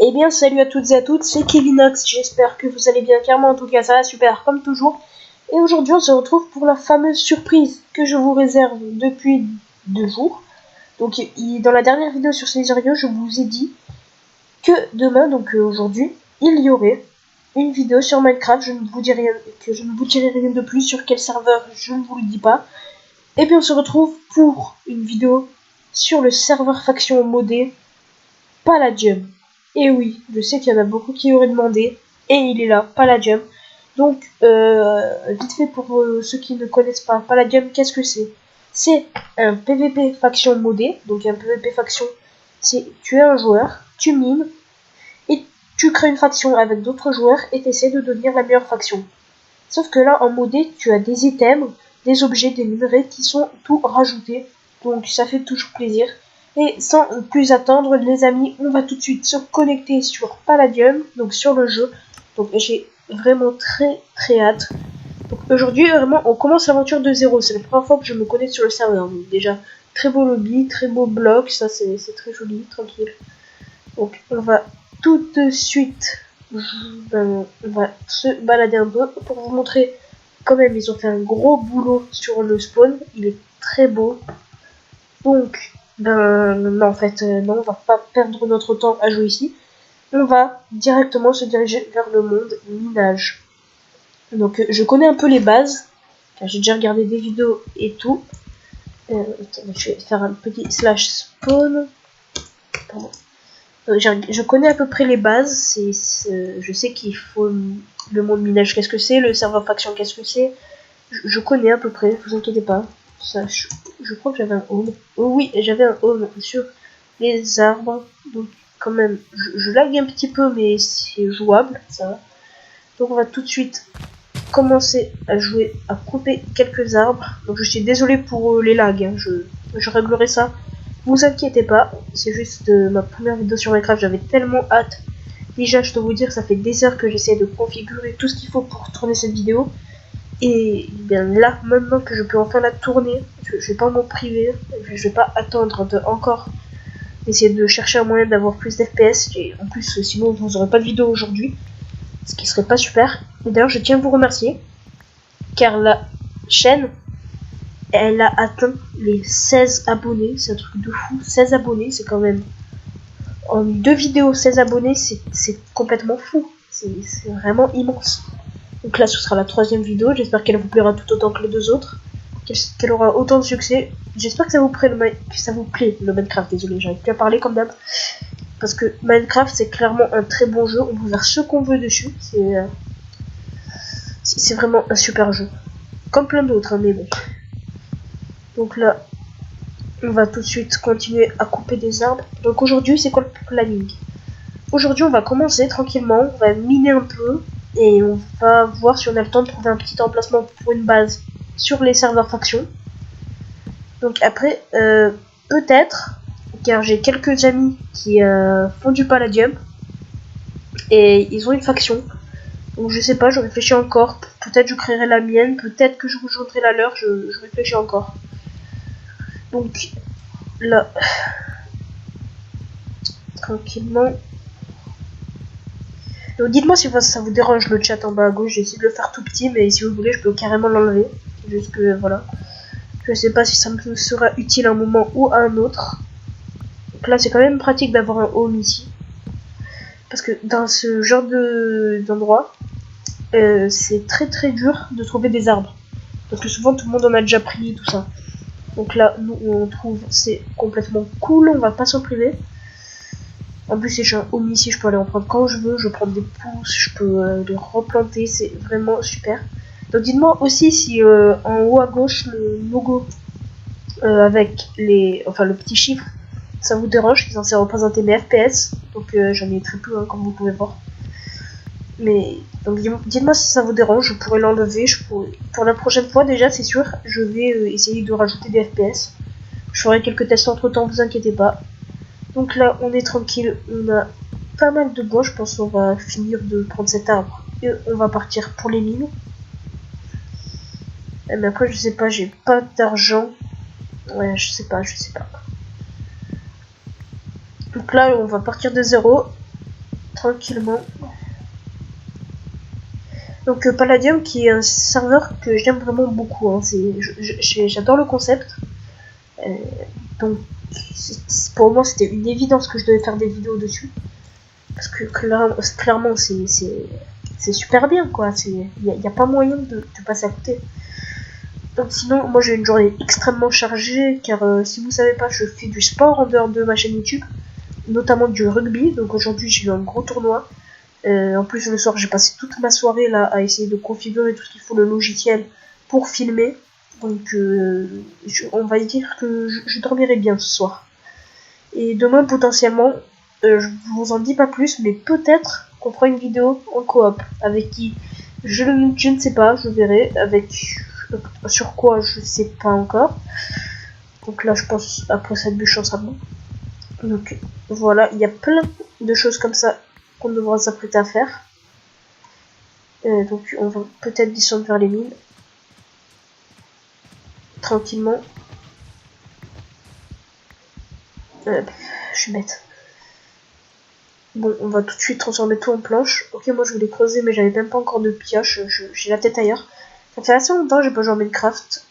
Eh bien, salut à toutes et à toutes, c'est Kevinox, j'espère que vous allez bien, car moi en tout cas ça va super comme toujours. Et aujourd'hui on se retrouve pour la fameuse surprise que je vous réserve depuis 2 jours. Donc dans la dernière vidéo sur Césario, je vous ai dit que demain, donc aujourd'hui, il y aurait une vidéo sur Minecraft. Je ne vous dirai rien de plus sur quel serveur, je ne vous le dis pas. Et puis on se retrouve pour une vidéo sur le serveur faction modé Palladium. Et oui, je sais qu'il y en a beaucoup qui auraient demandé, et il est là, Palladium. Donc, vite fait pour ceux qui ne connaissent pas, Palladium, qu'est-ce que c'est? C'est un PVP faction modé, donc un PVP faction, c'est tu es un joueur, tu mines, et tu crées une faction avec d'autres joueurs, et tu essaies de devenir la meilleure faction. Sauf que là, en modé, tu as des items, des objets, des minerais qui sont tout rajoutés, donc ça fait toujours plaisir. Et sans plus attendre, les amis, on va tout de suite se connecter sur Palladium, donc sur le jeu. Donc j'ai vraiment très hâte. Donc aujourd'hui, vraiment, on commence l'aventure de zéro. C'est la première fois que je me connecte sur le serveur. Donc déjà, très beau lobby, très beau bloc, ça c'est très joli, tranquille. Donc on va tout de suite, on va se balader un peu pour vous montrer. Quand même, ils ont fait un gros boulot sur le spawn. Il est très beau. Donc, non, en fait, non, on va pas perdre notre temps à jouer ici. On va directement se diriger vers le monde minage. Donc, je connais un peu les bases, car j'ai déjà regardé des vidéos et tout. Attends, je vais faire un petit slash spawn. Pardon. Je connais à peu près les bases. Je sais qu'il faut le monde minage, qu'est-ce que c'est, le serveur faction, qu'est-ce que c'est. Je connais à peu près, vous inquiétez pas. Ça, je crois que j'avais un home. Oh oui, j'avais un home sur les arbres. Donc quand même, je lag un petit peu, mais c'est jouable, ça va. Donc on va tout de suite commencer à jouer, à couper quelques arbres. Donc je suis désolé pour les lags, hein. Je réglerai ça. Vous inquiétez pas, c'est juste ma première vidéo sur Minecraft, j'avais tellement hâte. Déjà, je dois vous dire, ça fait des heures que j'essaie de configurer tout ce qu'il faut pour tourner cette vidéo. Et bien là, maintenant que je peux enfin la tourner, je vais pas m'en priver, je vais pas attendre de encore essayer de chercher un moyen d'avoir plus d'FPS. Et en plus, sinon vous n'aurez pas de vidéo aujourd'hui, ce qui serait pas super. Et d'ailleurs, je tiens à vous remercier, car la chaîne, elle a atteint les 16 abonnés, c'est un truc de fou. 16 abonnés, c'est quand même... En 2 vidéos, 16 abonnés, c'est complètement fou. C'est vraiment immense. Donc là, ce sera la 3e vidéo. J'espère qu'elle vous plaira tout autant que les 2 autres. Qu'elle aura autant de succès. J'espère que ça vous plaît le Minecraft. Désolé, j'arrive plus à parler comme d'hab. Parce que Minecraft, c'est clairement un très bon jeu. On peut faire ce qu'on veut dessus. C'est vraiment un super jeu. Comme plein d'autres, hein, mais bon. Donc là, on va tout de suite continuer à couper des arbres. Donc aujourd'hui, c'est quoi le planning? Aujourd'hui, on va commencer tranquillement. On va miner un peu. Et on va voir si on a le temps de trouver un petit emplacement pour une base sur les serveurs factions. Donc après, peut-être, car j'ai quelques amis qui font du Palladium. Et ils ont une faction. Donc je sais pas, je réfléchis encore. Peut-être je créerai la mienne, peut-être que je rejoindrai la leur, je réfléchis encore. Donc là, tranquillement. Donc dites-moi si ça vous dérange le chat en bas à gauche, j'ai essayé de le faire tout petit, mais si vous voulez je peux carrément l'enlever. Juste que voilà. Je sais pas si ça me sera utile à un moment ou à un autre. Donc là c'est quand même pratique d'avoir un home ici. Parce que dans ce genre d'endroit, c'est très dur de trouver des arbres. Parce que souvent tout le monde en a déjà pris, tout ça. Donc là, nous on trouve, c'est complètement cool, on va pas s'en priver. En plus, si j'ai un home ici, je peux aller en prendre quand je veux, je peux prendre des pousses, je peux les replanter, c'est vraiment super. Donc dites-moi aussi si en haut à gauche, le logo avec le petit chiffre, ça vous dérange, c'est censé représenter mes FPS. Donc j'en ai très peu, hein, comme vous pouvez voir. Mais donc dites-moi si ça vous dérange, je pourrais l'enlever. Pour la prochaine fois déjà, c'est sûr, je vais essayer de rajouter des FPS. Je ferai quelques tests entre temps, vous inquiétez pas. Donc là, on est tranquille, on a pas mal de bois, je pense qu'on va finir de prendre cet arbre et on va partir pour les mines. Mais après, je sais pas, j'ai pas d'argent. Ouais, je sais pas. Donc là, on va partir de zéro. tranquillement. Donc Palladium qui est un serveur que j'aime vraiment beaucoup, hein. J'adore le concept. Donc pour moi c'était une évidence que je devais faire des vidéos dessus. Parce que clairement c'est super bien quoi, il n'y a pas moyen de passer à côté. Donc sinon moi j'ai une journée extrêmement chargée car si vous savez pas je fais du sport en dehors de ma chaîne YouTube, notamment du rugby. Donc aujourd'hui j'ai eu un gros tournoi. En plus le soir j'ai passé toute ma soirée là à essayer de configurer tout ce qu'il faut le logiciel pour filmer. Donc on va dire que je dormirai bien ce soir. Et demain potentiellement, je vous en dis pas plus, mais peut-être qu'on fera une vidéo en coop. Avec qui je ne sais pas, je verrai. Sur quoi je sais pas encore. Donc là je pense après cette bûche ça sera bon. Donc voilà, il y a plein de choses comme ça qu'on devra s'apprêter à faire. Donc on va peut-être descendre vers les mines. Tranquillement. Je suis bête. Bon, on va tout de suite transformer tout en planche. Ok, moi je voulais creuser, mais j'avais même pas encore de pioche. J'ai la tête ailleurs. Ça fait assez longtemps que j'ai pas joué en Minecraft.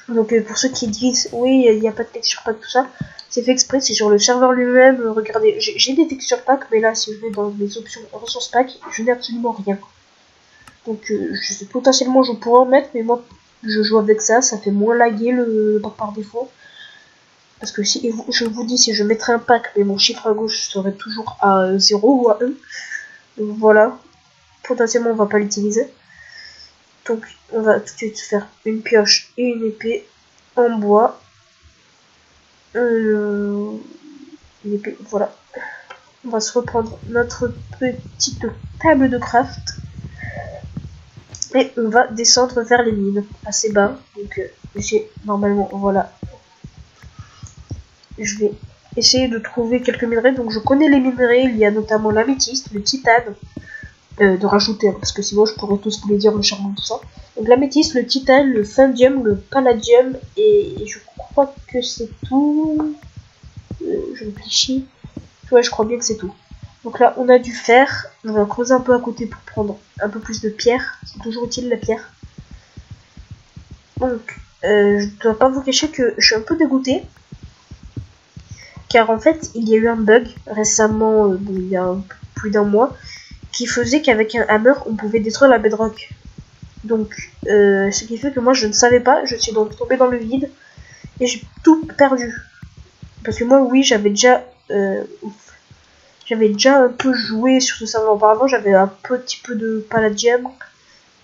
Donc pour ceux qui disent, oui, il n'y a pas de texture pack, tout ça, c'est fait exprès, c'est sur le serveur lui-même. Regardez, j'ai des texture packs, mais là, si je vais dans mes options ressources pack, je n'ai absolument rien. Donc je sais, potentiellement je pourrais en mettre, mais moi je joue avec ça, ça fait moins laguer le pack par défaut. Parce que si je vous dis, si je mettrais un pack, mais mon chiffre à gauche serait toujours à 0 ou à 1. Donc voilà, potentiellement on va pas l'utiliser. Donc on va tout de suite faire une pioche et une épée en bois. Une épée, voilà. On va se reprendre notre petite table de craft. Et on va descendre vers les mines, assez bas. Donc j'ai normalement, voilà. Je vais essayer de trouver quelques minerais. Donc je connais les minerais, il y a notamment l'améthyste, le titane. De rajouter, hein, parce que sinon je pourrais tous vous les dire, le charbon, tout ça. Donc l'améthyste, le titane, le findium, le palladium, et je crois que c'est tout. Je réfléchis. Ouais, je crois bien que c'est tout. Donc là, on a du fer. On va creuser un peu à côté pour prendre un peu plus de pierre. C'est toujours utile la pierre. Donc, je dois pas vous cacher que je suis un peu dégoûté. Car en fait, il y a eu un bug récemment, bon, il y a plus d'un mois, qui faisait qu'avec un hammer, on pouvait détruire la bedrock. Donc, ce qui fait que moi, je ne savais pas. Je suis donc tombé dans le vide. Et j'ai tout perdu. Parce que moi, oui, j'avais déjà un peu joué sur ce serveur auparavant, j'avais un petit peu de palladium,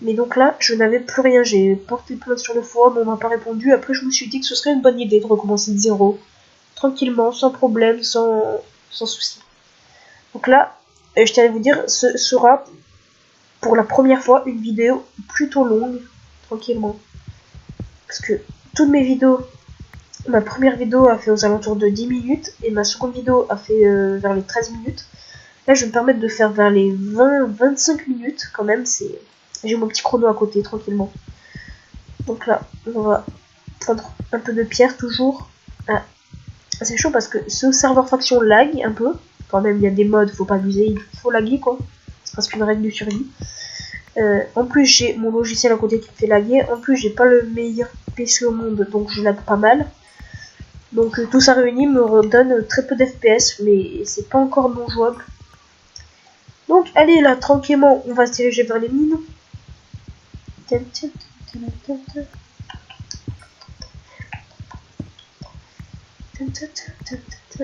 mais donc là je n'avais plus rien, j'ai porté plainte sur le forum, on m'a pas répondu. Après je me suis dit que ce serait une bonne idée de recommencer de zéro, tranquillement, sans problème, sans souci. Donc là, je tiens à vous dire, ce sera pour la première fois une vidéo plutôt longue, tranquillement, parce que toutes mes vidéos, ma première vidéo a fait aux alentours de 10 minutes et ma seconde vidéo a fait vers les 13 minutes. Là, je vais me permettre de faire vers les 20-25 minutes quand même. J'ai mon petit chrono à côté, tranquillement. Donc là, on va prendre un peu de pierre toujours. Ah, c'est chaud parce que ce serveur faction lag un peu. Quand même, il y a des modes, faut pas abuser, il faut laguer quoi. C'est presque une règle de survie. En plus, j'ai mon logiciel à côté qui me fait laguer. En plus, j'ai pas le meilleur PC au monde, donc je lag pas mal. Donc tout ça réuni me redonne très peu d'FPS, mais c'est pas encore non jouable. Donc allez là, tranquillement, on va se diriger vers les mines.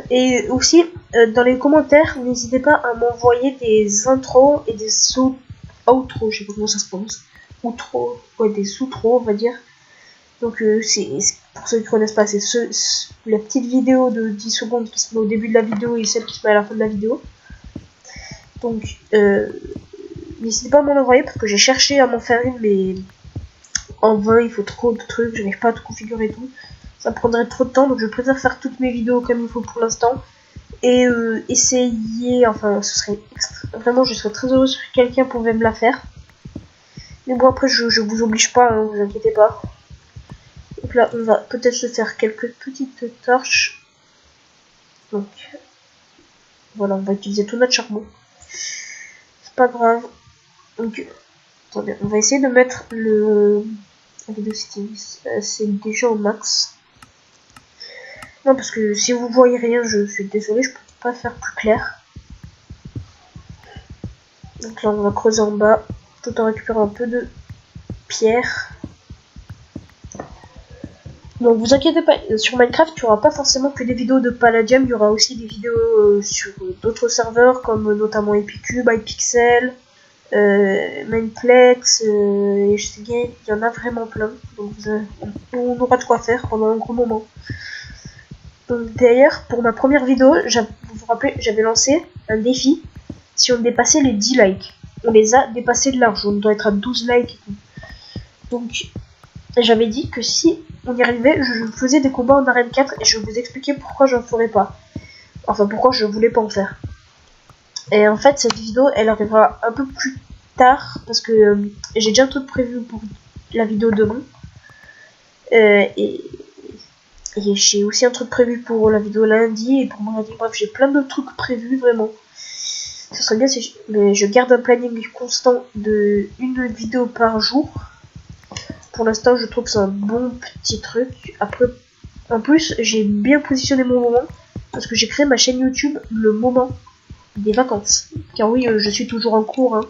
Et aussi, dans les commentaires, n'hésitez pas à m'envoyer des intros et des outros, je sais pas comment ça se prononce. Outro, ouais, des outros, on va dire. Donc c'est pour ceux qui connaissent pas, c'est la petite vidéo de 10 secondes qui se met au début de la vidéo et celle qui se met à la fin de la vidéo. Donc n'hésitez pas à m'en envoyer parce que j'ai cherché à m'en faire une, mais en vain, il faut trop de trucs, j'arrive pas à tout configurer et tout. Ça prendrait trop de temps, donc je préfère faire toutes mes vidéos comme il faut pour l'instant. Et essayer, enfin ce serait vraiment, je serais très heureuse si quelqu'un pouvait me la faire. Mais bon, après je vous oblige pas, hein, vous inquiétez pas. Donc là, on va peut-être se faire quelques petites torches. Donc voilà, on va utiliser tout notre charbon. c'est pas grave. Donc, attendez, on va essayer de mettre le vidéo settings, c'est déjà au max. Non, parce que si vous voyez rien, je suis désolée, je peux pas faire plus clair. Donc là, on va creuser en bas, tout en récupérant un peu de pierre. Donc vous inquiétez pas, sur Minecraft, il n'y aura pas forcément que des vidéos de Palladium, il y aura aussi des vidéos sur d'autres serveurs, comme notamment Epicube, iPixel, Mineplex, et je sais bien, il y en a vraiment plein. Donc on aura de quoi faire pendant un gros moment. Donc d'ailleurs, pour ma première vidéo, vous vous rappelez, j'avais lancé un défi. Si on dépassait les 10 likes, on les a dépassés de large, on doit être à 12 likes et tout. Donc j'avais dit que si on y arrivait, je faisais des combats en arène 4 et je vais vous expliquer pourquoi je ne ferais pas. Enfin, pourquoi je voulais pas en faire. Et en fait, cette vidéo, elle arrivera un peu plus tard parce que j'ai déjà un truc prévu pour la vidéo demain. Et j'ai aussi un truc prévu pour la vidéo lundi et pour mardi. Bref, j'ai plein de trucs prévus, vraiment. Ce serait bien si mais je garde un planning constant de une vidéo par jour. Pour l'instant, je trouve que c'est un bon petit truc. Après, en plus, j'ai bien positionné mon moment parce que j'ai créé ma chaîne YouTube le moment des vacances. Car oui, je suis toujours en cours. Hein.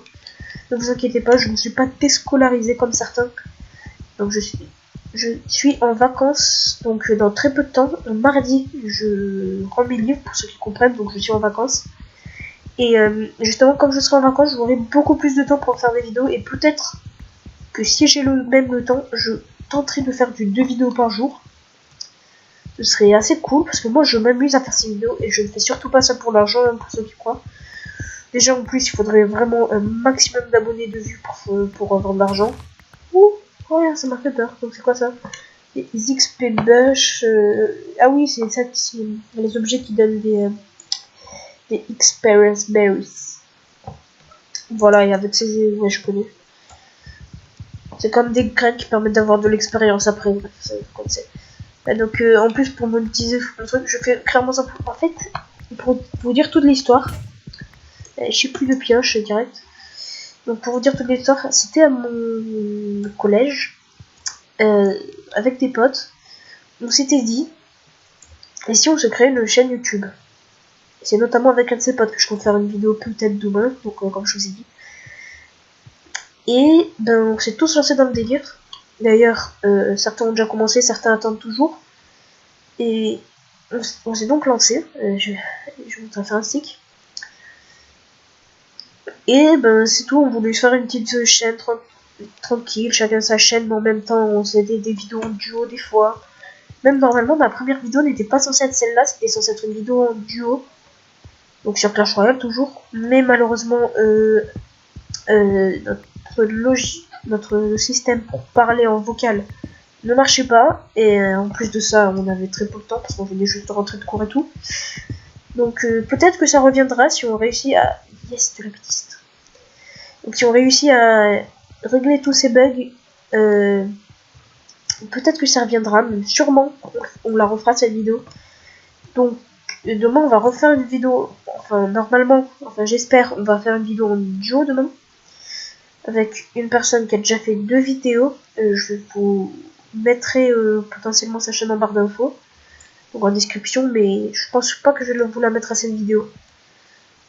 Ne vous inquiétez pas, je ne suis pas déscolarisé comme certains. Donc je suis en vacances. Donc dans très peu de temps, mardi, je rends mes livres pour ceux qui comprennent. Donc je suis en vacances. Et justement, comme je serai en vacances, j'aurai beaucoup plus de temps pour faire des vidéos et peut-être que si j'ai le temps, je tenterai de faire 2 vidéos par jour. Ce serait assez cool parce que moi je m'amuse à faire ces vidéos et je ne fais surtout pas ça pour l'argent, hein, pour ceux qui croient. Déjà en plus il faudrait vraiment un maximum d'abonnés de vues pour avoir de l'argent. Ouh, oh, ça m'a fait peur. Donc c'est quoi ça? Les XP Bush. Ah oui, c'est ça, c'est les objets qui donnent des Experience Berries. Voilà, et avec ces... Ouais, je connais. C'est comme des graines qui permettent d'avoir de l'expérience après. Comme c'est. Donc en plus pour monétiser mon truc, je fais clairement ça. En fait, pour vous dire toute l'histoire, je suis plus de pioche direct. Donc pour vous dire toute l'histoire, c'était à mon collège, avec des potes, on s'était dit, et si on se crée une chaîne YouTube? C'est notamment avec un de ses potes que je compte faire une vidéo peut-être demain, donc comme je vous ai dit. Et ben on s'est tous lancés dans le délire. D'ailleurs, certains ont déjà commencé, certains attendent toujours. Et on s'est donc lancé. Je vais vous faire un stick. Et ben c'est tout, on voulait faire une petite chaîne tranquille, chacun sa chaîne, mais en même temps on faisait des vidéos en duo des fois. Même normalement ma première vidéo n'était pas censée être celle-là, c'était censé être une vidéo en duo. Donc sur Clash Royale toujours. Mais malheureusement notre système pour parler en vocal ne marchait pas. Et en plus de ça on avait très peu de temps parce qu'on venait juste de rentrer de cours et tout. Donc peut-être que ça reviendra si on réussit à... Yes, de la bêtise. Donc si on réussit à régler tous ces bugs, peut-être que ça reviendra, mais sûrement on la refera cette vidéo. Donc demain on va refaire une vidéo, enfin normalement, enfin j'espère, on va faire une vidéo en duo demain. Avec une personne qui a déjà fait 2 vidéos. Je vous mettrai potentiellement sa chaîne en barre d'infos. Donc en description, mais je pense pas que je vais vous la mettre à cette vidéo.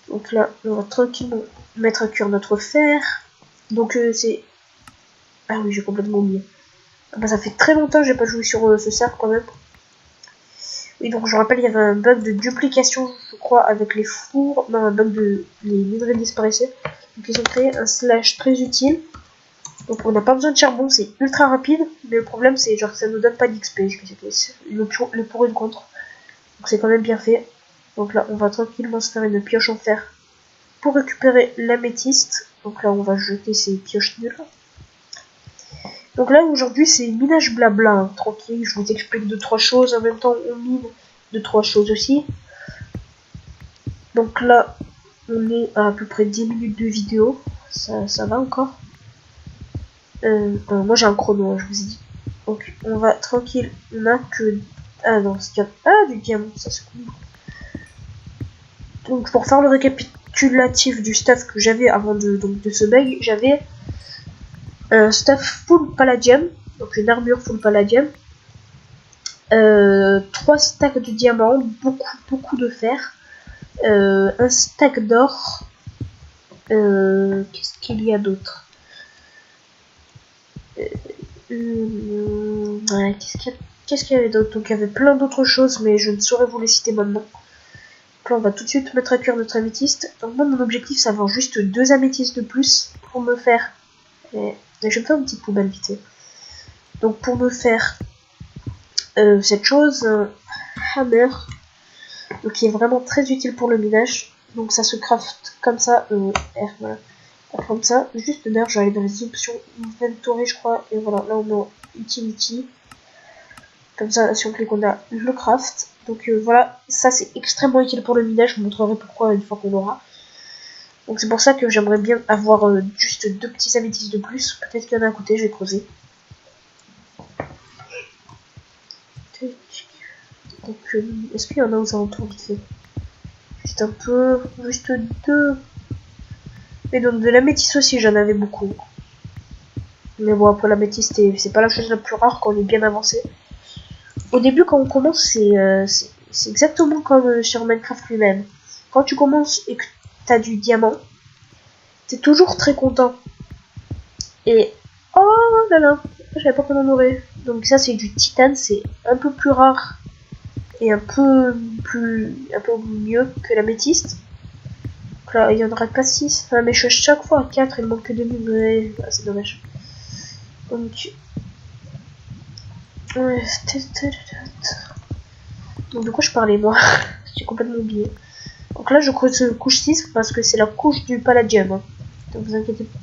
Donc là, on va tranquillement mettre à cuire notre fer. Donc c'est... Ah oui, j'ai complètement oublié. Ah bah, ça fait très longtemps que j'ai pas joué sur ce serveur quand même. Oui, donc je rappelle, il y avait un bug de duplication, je crois, avec les fours. Non, un bug de... Les minerais disparaissaient. Donc ils ont créé un slash très utile. Donc on n'a pas besoin de charbon, c'est ultra rapide. Mais le problème, c'est genre que ça nous donne pas d'XP. Le pour et le contre. Donc c'est quand même bien fait. Donc là, on va tranquillement se faire une pioche en fer pour récupérer l'améthyste. Donc là, on va jeter ces pioches nulles. Donc là, aujourd'hui, c'est minage blabla, hein, tranquille. Je vous explique 2-3 choses. En même temps, on mine 2-3 choses aussi. Donc là, on est à peu près 10 minutes de vidéo. Ça va encore. Moi, j'ai un chrono, hein, je vous ai dit. Donc, on va tranquille. On a que... Ah non, c'est... Ah, du diamant, ça c'est cool. Donc pour faire le cumulatif du stuff que j'avais avant de ce bug, j'avais un stuff full palladium, donc une armure full palladium, 3 stacks de diamants, beaucoup de fer, un stack d'or, qu'est-ce qu'il y a d'autre, ouais, qu'est-ce qu'il y avait d'autre? Donc il y avait plein d'autres choses, mais je ne saurais vous les citer maintenant. Donc là on va tout de suite mettre à cuire notre améthyste. Donc moi mon objectif c'est d'avoir juste 2 améthystes de plus pour me faire, et je vais me faire une petite poubelle vite fait. Donc pour me faire cette chose, hammer, donc qui est vraiment très utile pour le minage. Donc ça se craft comme ça, voilà. Comme ça, juste d'ailleurs j'allais dans les options inventory je crois, et voilà, là on a utility. Comme ça, si on clique, on a le craft. Donc voilà, ça c'est extrêmement utile pour le minage. Je vous montrerai pourquoi une fois qu'on l'aura. Donc c'est pour ça que j'aimerais bien avoir juste 2 petits améthystes de plus. Peut-être qu'il y en a à côté, je vais creuser. Donc est-ce qu'il y en a aux alentours vite fait? Juste un peu, juste 2. Et donc de l'améthyste aussi, j'en avais beaucoup. Mais bon, après l'améthyste, c'est pas la chose la plus rare quand on est bien avancé. Au début, quand on commence, c'est exactement comme sur Minecraft lui-même. Quand tu commences et que t'as du diamant, t'es toujours très content. Et oh là là, je savais pas qu'on en aurait. Donc ça, c'est du titane, c'est un peu plus rare et un peu mieux que l'améthyste. Donc là, il y en aura pas 6. Enfin, mais je suis chaque fois à 4, il manque que 2 minutes. Ah, c'est dommage. Donc de quoi je parlais moi? J'ai complètement oublié. Donc là je creuse couche 6 parce que c'est la couche du palladium. Hein. Donc vous inquiétez pas.